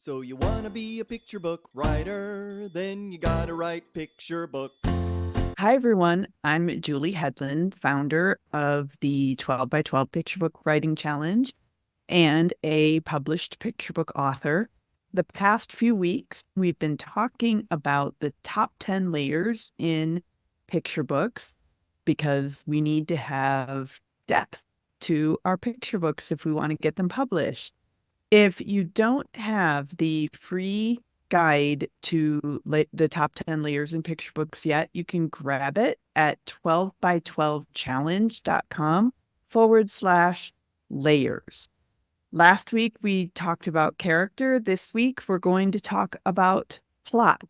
So you wanna be a picture book writer, then you gotta write picture books. Hi, everyone. I'm Julie Hedlund, founder of the 12 by 12 Picture Book Writing Challenge and a published picture book author. The past few weeks, we've been talking about the top 10 layers in picture books because we need to have depth to our picture books if we want to get them published. If you don't have the free guide to the top 10 layers in picture books yet, you can grab it at 12by12challenge.com/layers. Last week, we talked about character. This week, we're going to talk about plot.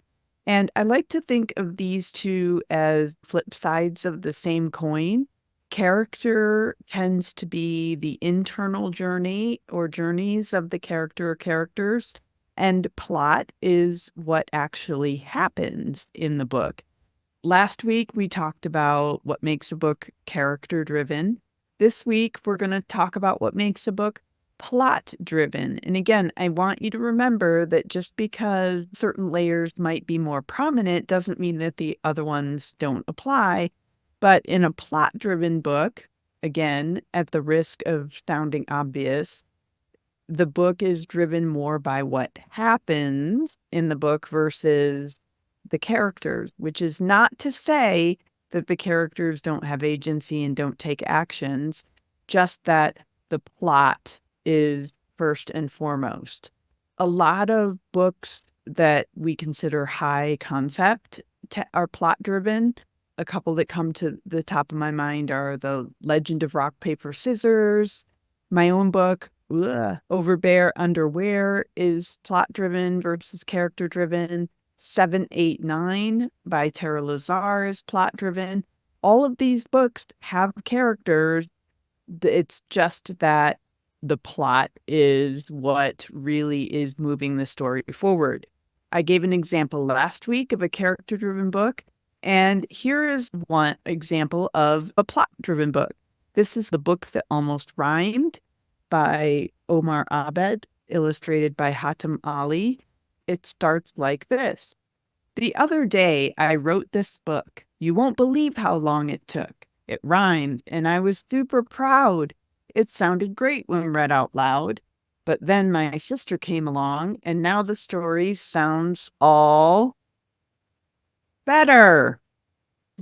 And I like to think of these two as flip sides of the same coin. Character tends to be the internal journey or journeys of the character or characters, and plot is what actually happens in the book. Last week, we talked about what makes a book character-driven. This week, we're going to talk about what makes a book plot-driven. And again, I want you to remember that just because certain layers might be more prominent doesn't mean that the other ones don't apply. But in a plot-driven book, again, at the risk of sounding obvious, the book is driven more by what happens in the book versus the characters, which is not to say that the characters don't have agency and don't take actions, just that the plot is first and foremost. A lot of books that we consider high concept are plot-driven. A couple that come to the top of my mind are The Legend of Rock, Paper, Scissors. My own book, Over Bear, Under Where, is plot-driven versus character-driven. 789 by Tara Lazar is plot-driven. All of these books have characters. It's just that the plot is what really is moving the story forward. I gave an example last week of a character-driven book, and here is one example of a plot-driven book. This is The Book That Almost Rhymed by Omar Abed, illustrated by Hatem Ali. It starts like this. The other day, I wrote this book. You won't believe how long it took. It rhymed, and I was super proud. It sounded great when read out loud. But then my sister came along, and now the story sounds all better.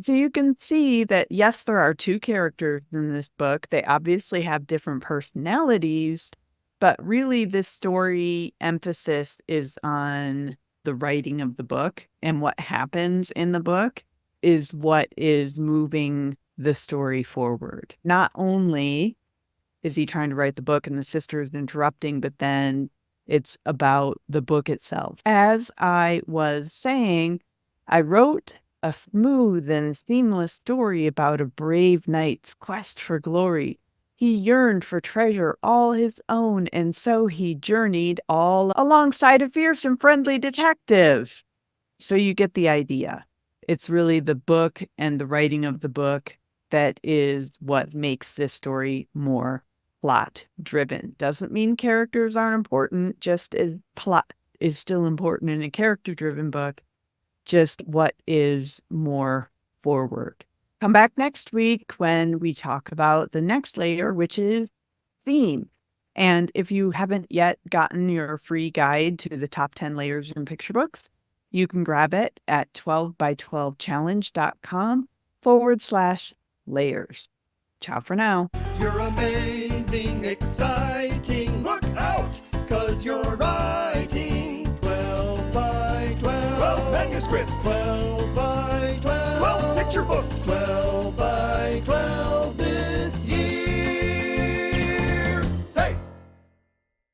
So you can see that, yes, there are two characters in this book. They obviously have different personalities, but really this story emphasis is on the writing of the book, and what happens in the book is what is moving the story forward. Not only is he trying to write the book and the sister is interrupting, but then it's about the book itself. As I was saying, I wrote a smooth and seamless story about a brave knight's quest for glory. He yearned for treasure all his own, and so he journeyed all alongside a fierce and friendly detective. So you get the idea. It's really the book and the writing of the book that is what makes this story more plot-driven. Doesn't mean characters aren't important, just as plot is still important in a character-driven book, just what is more forward. Come back next week when we talk about the next layer, which is theme. And if you haven't yet gotten your free guide to the top 10 layers in picture books, you can grab it at 12by12challenge.com/layers. Ciao for now. You're amazing, exciting. Look out, 'cause you're writing 12 by 12. 12 manuscripts. 12 by 12. 12 picture books. 12 by 12.